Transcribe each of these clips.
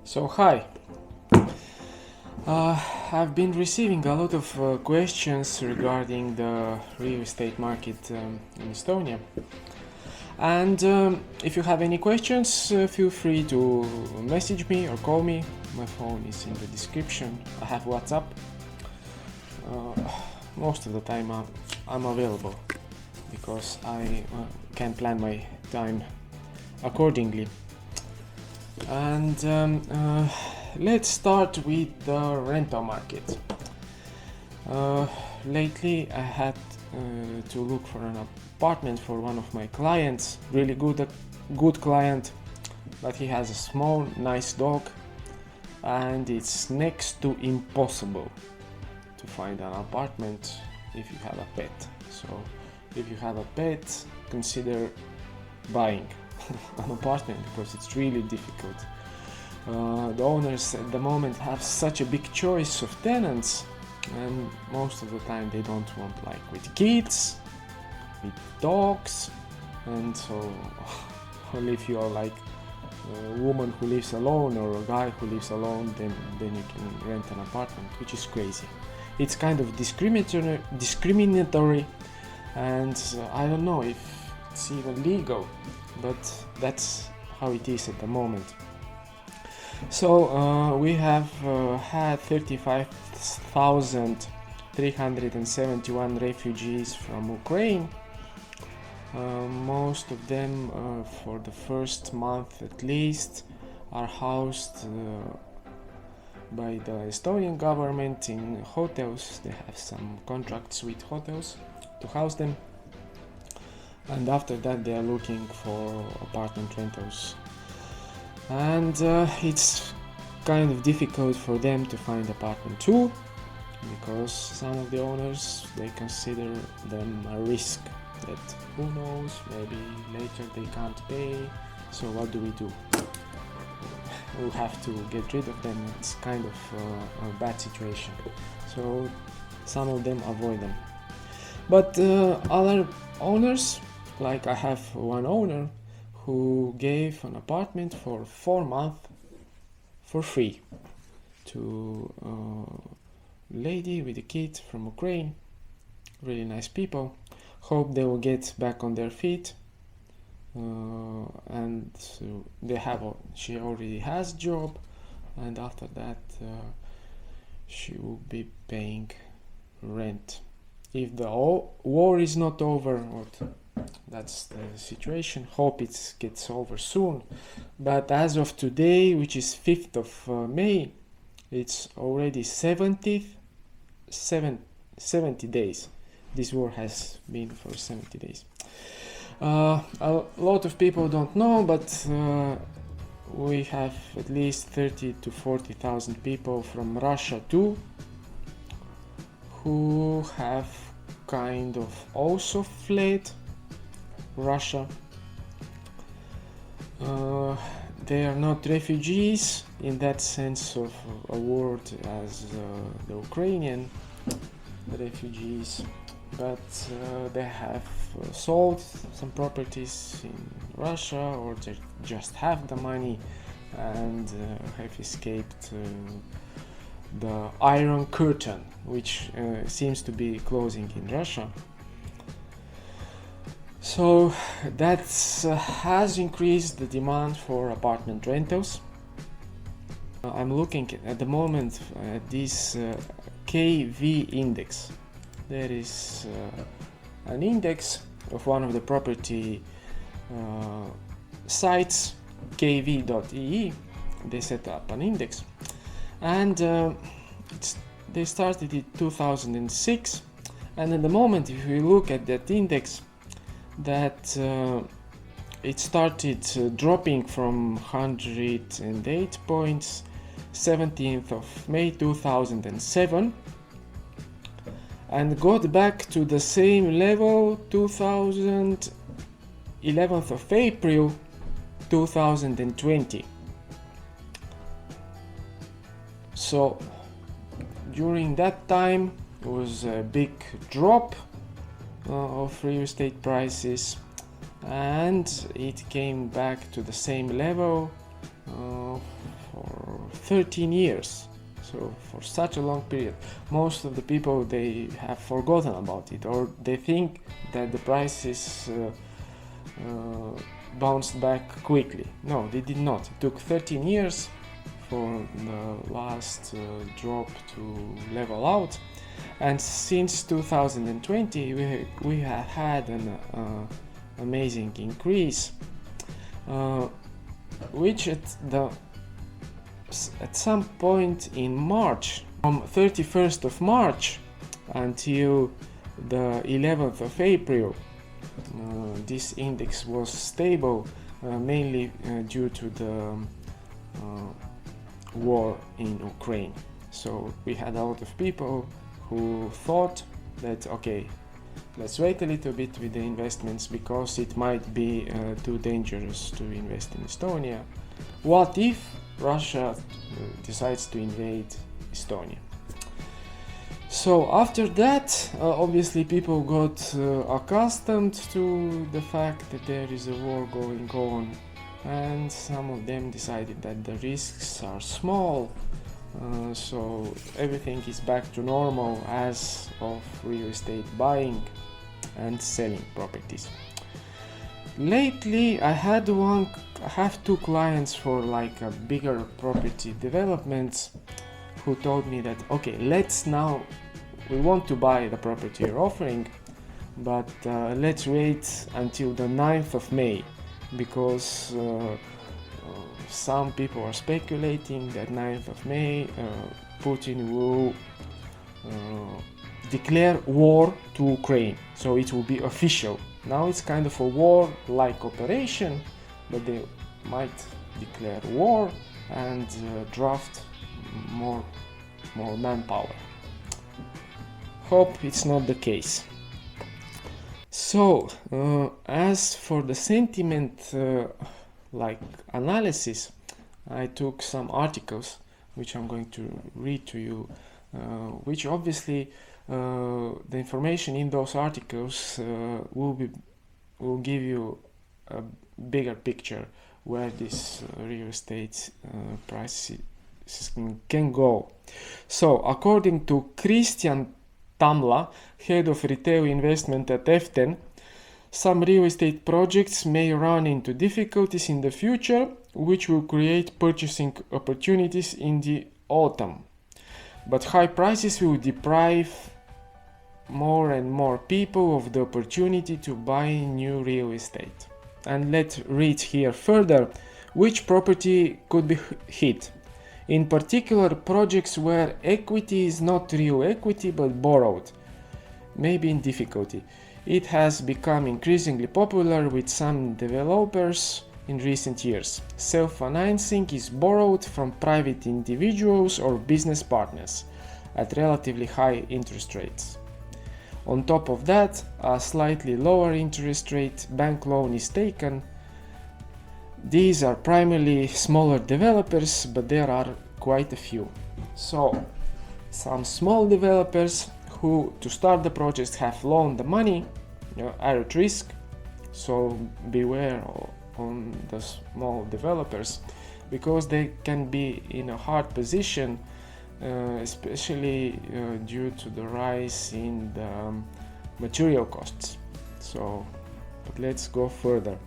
So hi, I've been receiving a lot of questions regarding the real estate market in Estonia. And if you have any questions, feel free to message me or call me. My phone is in the description. I have WhatsApp. Most of the time I'm available because I can plan my time accordingly. And let's start with the rental market. Lately I had to look for an apartment for one of my clients, really good client, but he has a small nice dog and it's next to impossible to find an apartment if you have a pet. So if you have a pet, consider buying an apartment because it's really difficult. The owners at the moment have such a big choice of tenants, and most of the time they don't want like with kids, with dogs, and so only if you are like a woman who lives alone or a guy who lives alone, then you can rent an apartment, which is crazy. It's kind of discriminatory, and I don't know if it's even legal, but that's how it is at the moment. So we have had 35,371 refugees from Ukraine. Most of them for the first month at least are housed by the Estonian government in hotels. They have some contracts with hotels to house them, and after that they are looking for apartment rentals, and it's kind of difficult for them to find apartment too, because some of the owners, they consider them a risk that who knows, maybe later they can't pay, so what do? We'll have to get rid of them. It's kind of a bad situation, so some of them avoid them. But other owners, like I have one owner who gave an apartment for 4 months for free to a lady with a kid from Ukraine. Really nice people. Hope they will get back on their feet. And so she already has a job, and after that she will be paying rent. If the war is not over, that's the situation. Hope it gets over soon. But as of today, which is 5th of May, it's already 70 days. This war has been for 70 days. A lot of people don't know, but we have at least 30 to 40,000 people from Russia too, who have kind of also fled Russia. They are not refugees in that sense of a word as the Ukrainian refugees, but they have sold some properties in Russia, or they just have the money and have escaped the Iron Curtain, which seems to be closing in Russia. So that has increased the demand for apartment rentals. I'm looking at the moment at this KV index. There is an index of one of the property sites, kv.ee. They set up an index, and they started in 2006, and at the moment if you look at that index, that it started dropping from 108 points 17th of May 2007, and got back to the same level 11th of April 2020. So during that time it was a big drop of real estate prices, and it came back to the same level for 13 years. So for such a long period, most of the people, they have forgotten about it, or they think that the prices bounced back quickly. No, they did not. It took 13 years for the last drop to level out, and since 2020 we have had an amazing increase, which at some point in March, from 31st of March until the 11th of April, this index was stable, mainly due to the war in Ukraine. So we had a lot of people who thought that, okay, let's wait a little bit with the investments because it might be too dangerous to invest in Estonia. What if Russia decides to invade Estonia? So after that, obviously people got accustomed to the fact that there is a war going on, and some of them decided that the risks are small, so everything is back to normal as of real estate buying and selling properties. Lately I have two clients for like a bigger property developments who told me that, okay, we want to buy the property you're offering, but let's wait until the 9th of May, because some people are speculating that 9th of May Putin will declare war to Ukraine, so it will be official. Now it's kind of a war-like operation, but they might declare war and draft more manpower. Hope it's not the case. So as for the sentiment analysis, I took some articles which I'm going to read to you, which obviously the information in those articles will give you a bigger picture where this real estate prices can go. So according to Christian Tamla, head of retail investment at FTEN, some real estate projects may run into difficulties in the future, which will create purchasing opportunities in the autumn. But high prices will deprive more and more people of the opportunity to buy new real estate. And let's read here further which property could be hit. In particular, projects where equity is not real equity but borrowed may be in difficulty. It has become increasingly popular with some developers in recent years. Self-financing is borrowed from private individuals or business partners at relatively high interest rates. On top of that, a slightly lower interest rate bank loan is taken. These are primarily smaller developers, but there are quite a few. So, some small developers who, to start the project, have loaned the money, are at risk. So beware on the small developers, because they can be in a hard position, especially due to the rise in the material costs. So, but let's go further.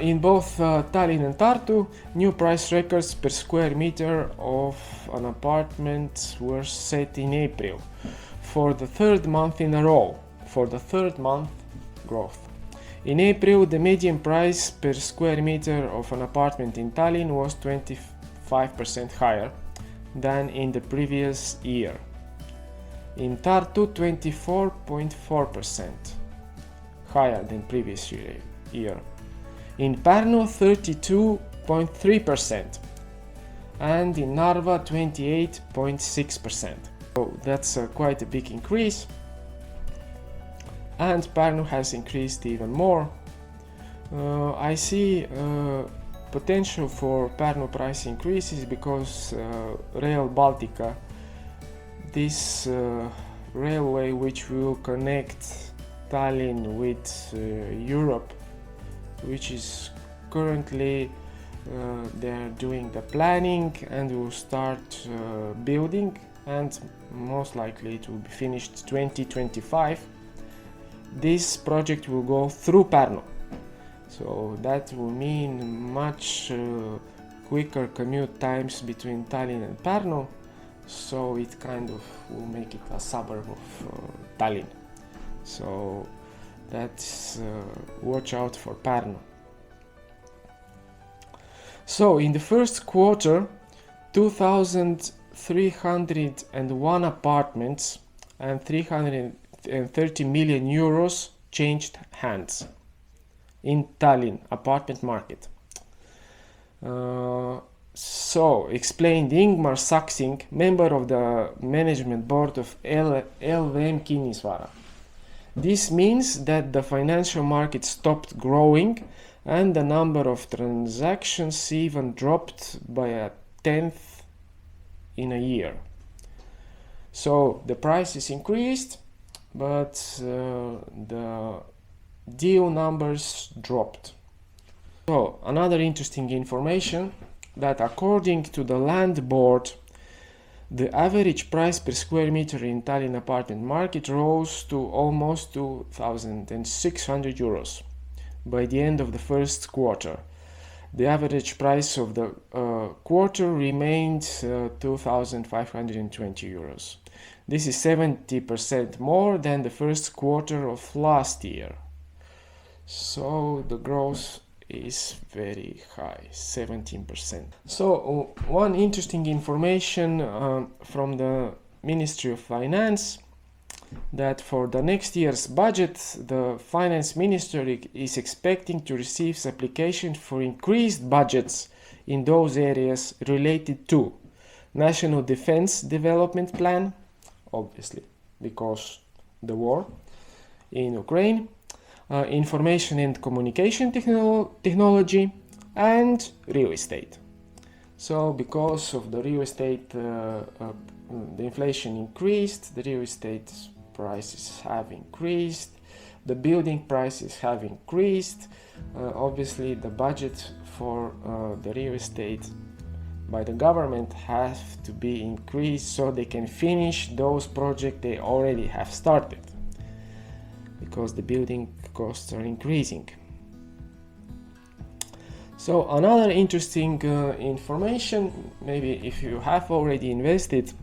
In both Tallinn and Tartu, new price records per square meter of an apartment were set in April for the third month in a row, for the third month growth. In April, the median price per square meter of an apartment in Tallinn was 25% higher than in the previous year. In Tartu, 24.4% higher than previous year. In Pärnu, 32.3%, and in Narva, 28.6%. So that's quite a big increase, and Pärnu has increased even more. I see potential for Pärnu price increases because Rail Baltica, this railway which will connect Tallinn with Europe, which is currently They're doing the planning and will start building, and most likely it will be finished 2025. This project will go through Pärnu, so that will mean much quicker commute times between Tallinn and Pärnu, so it kind of will make it a suburb of Tallinn. So that's watch out for Pärnu. So in the first quarter, 2,301 apartments and 330 million euros changed hands in Tallinn apartment market. So explained Ingmar Saksing, member of the management board of LVM Kinnisvara. This means that the financial market stopped growing and the number of transactions even dropped by a tenth in a year. So the prices increased, but the deal numbers dropped. So another interesting information, that according to the land board, the average price per square meter in Tallinn apartment market rose to almost 2,600 euros by the end of the first quarter. The average price of the quarter remained 2,520 euros. This is 70% more than the first quarter of last year. So the growth is very high, 17%. So one interesting information from the Ministry of Finance, that for the next year's budget, the Finance Ministry is expecting to receive applications for increased budgets in those areas related to National Defense Development Plan, obviously because the war in Ukraine, information and communication technology, and real estate. So because of the real estate, the inflation increased, the real estate prices have increased, the building prices have increased. Obviously the budget for the real estate by the government has to be increased so they can finish those projects they already have started, because the building costs are increasing. So another interesting information, maybe if you have already invested,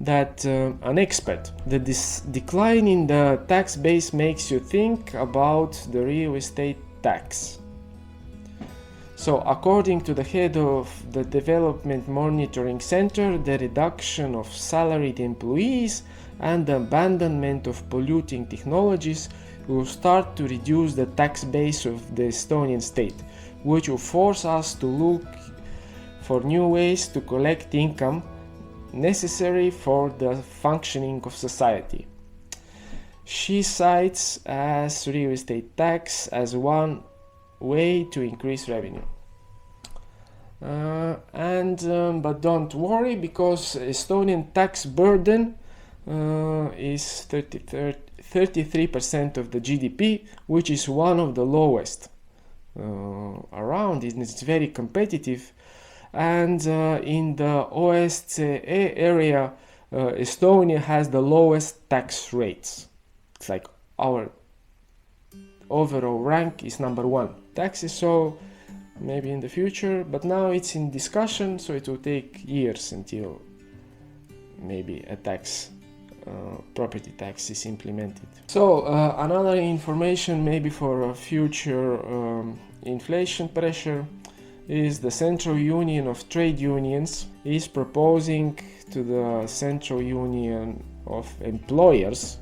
that an expert, that this decline in the tax base makes you think about the real estate tax. So according to the head of the Development Monitoring Center, the reduction of salaried employees and the abandonment of polluting technologies will start to reduce the tax base of the Estonian state, which will force us to look for new ways to collect income necessary for the functioning of society. She cites as real estate tax as one way to increase revenue. But don't worry, because Estonian tax burden is 33% of the GDP, which is one of the lowest around. It's very competitive, and in the OSCE area, Estonia has the lowest tax rates. It's like our overall rank is number one. Taxes, so maybe in the future, but now it's in discussion, so it will take years until maybe a tax, property tax, is implemented. So another information maybe for a future inflation pressure is the Central Union of Trade Unions is proposing to the Central Union of Employers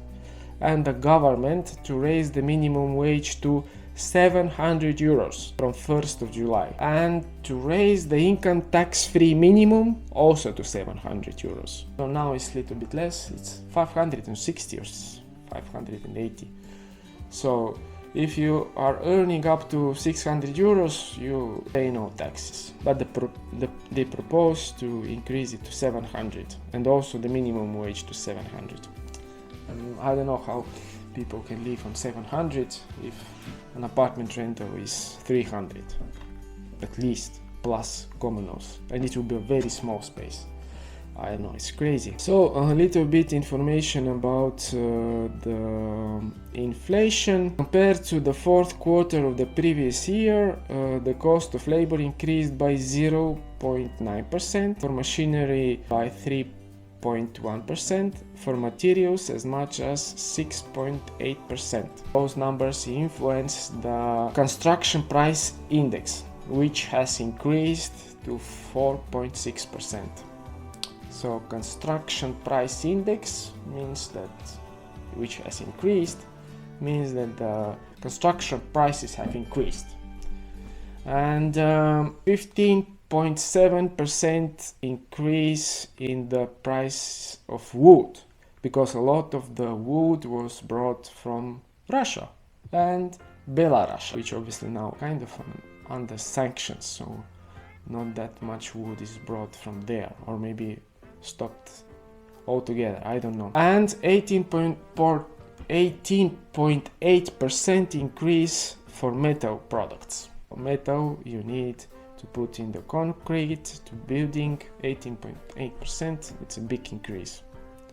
and the government to raise the minimum wage to 700 euros from 1st of July, and to raise the income tax-free minimum also to 700 euros. So now it's a little bit less, it's 560 or 580. So if you are earning up to 600 euros, you pay no taxes. But they propose to increase it to 700, and also the minimum wage to 700. I don't know how people can live on 700 if an apartment rental is 300, at least plus communals, and it will be a very small space. I know, it's crazy. So a little bit information about the inflation. Compared to the fourth quarter of the previous year, the cost of labor increased by 0.9%, for machinery by 3.1%, for materials as much as 6.8%. Those numbers influence the construction price index, which has increased to 4.6%. So construction price index means that, which has increased, means that the construction prices have increased. And 15.7% increase in the price of wood, because a lot of the wood was brought from Russia and Belarus, which obviously now kind of under sanctions, so not that much wood is brought from there, or maybe stopped altogether, I don't know. And 18.8% increase for metal products. Metal you need to put in the concrete, to building, 18.8%, it's a big increase.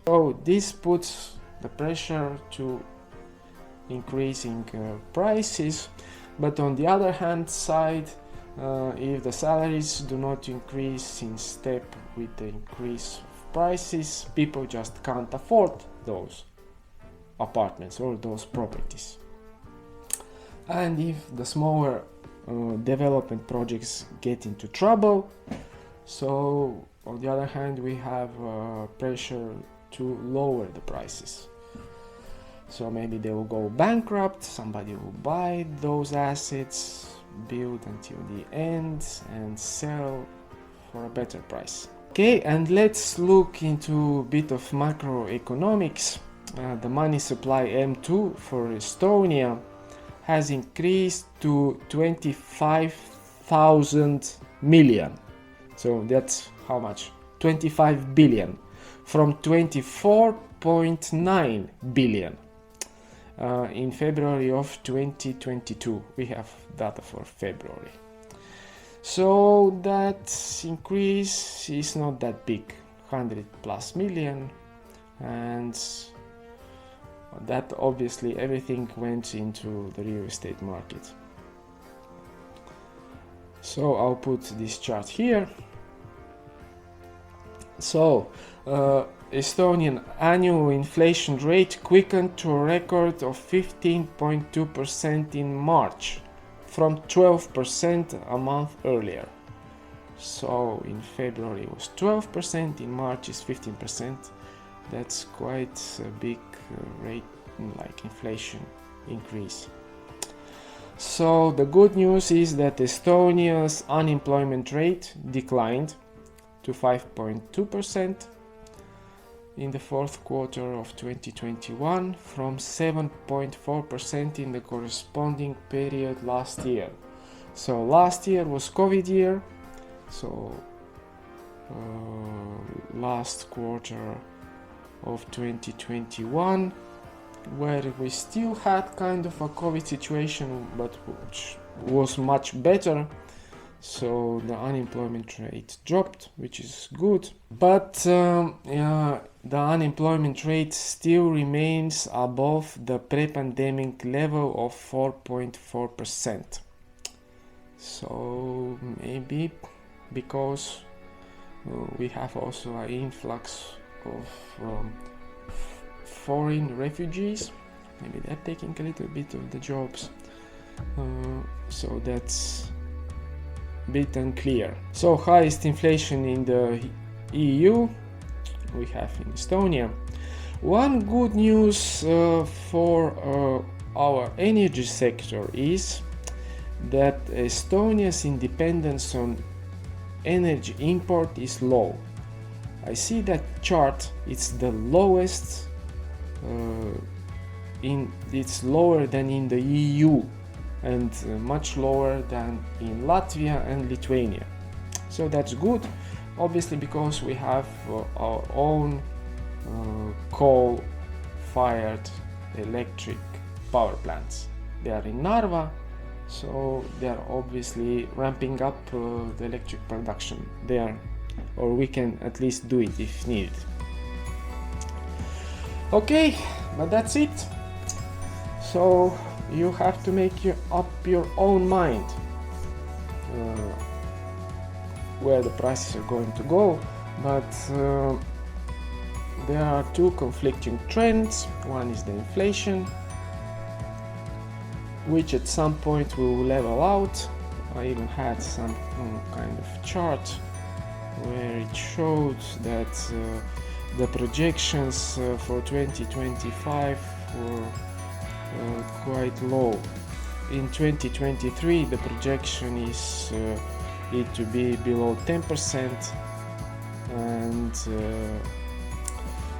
So this puts the pressure to increasing prices, but on the other hand side, if the salaries do not increase in step with the increase of prices, people just can't afford those apartments or those properties. And if the smaller development projects get into trouble, so on the other hand we have pressure to lower the prices. So maybe they will go bankrupt, somebody will buy those assets, build until the end and sell for a better price. Okay, and let's look into a bit of macroeconomics. The money supply M2 for Estonia has increased to 25,000 million. So that's how much? 25 billion from 24.9 billion. In February of 2022. We have data for February. So that increase is not that big, 100 plus million, and that obviously everything went into the real estate market. So I'll put this chart here. So Estonian annual inflation rate quickened to a record of 15.2% in March, from 12% a month earlier. So in February it was 12%, in March is 15%. That's quite a big rate, like inflation increase. So the good news is that Estonia's unemployment rate declined to 5.2% in the fourth quarter of 2021 from 7.4% in the corresponding period last year. So last year was COVID year, so last quarter of 2021, where we still had kind of a COVID situation, but which was much better. So the unemployment rate dropped, which is good, but the unemployment rate still remains above the pre-pandemic level of 4.4%. So maybe because we have also an influx of foreign refugees, maybe they're taking a little bit of the jobs, so that's bit unclear. So highest inflation in the EU we have in Estonia. One good news for our energy sector is that Estonia's independence on energy import is low. I see that chart, it's the lowest, it's lower than in the EU and much lower than in Latvia and Lithuania. So that's good, obviously, because we have our own coal-fired electric power plants. They are in Narva, so they are obviously ramping up the electric production there, or we can at least do it if needed. Okay, but that's it. So you have to make up your own mind where the prices are going to go, but there are two conflicting trends. One is the inflation, which at some point will level out. I even had some kind of chart where it showed that the projections for 2025 were quite low. In 2023 the projection is it to be below 10%, and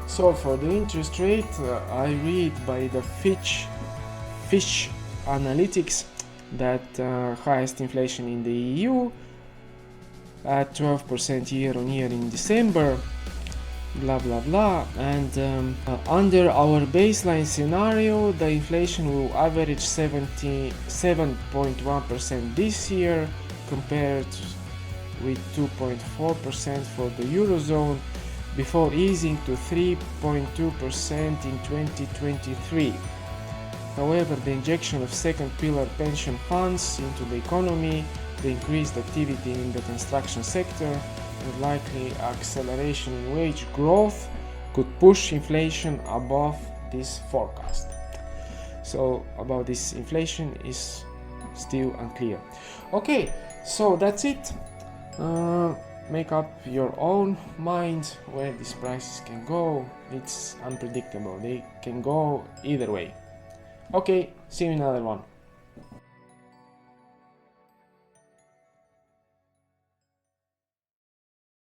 so for the interest rate I read by the FITCH analytics that highest inflation in the EU at 12% year on year in December, blah blah blah, and under our baseline scenario the inflation will average 77.1% this year compared with 2.4% for the Eurozone, before easing to 3.2% in 2023. However, the injection of second pillar pension funds into the economy, the increased activity in the construction sector, and likely acceleration in wage growth could push inflation above this forecast. So about this inflation is still unclear. Okay, so that's it. Make up your own mind where these prices can go. It's unpredictable. They can go either way. Okay, see you in another one.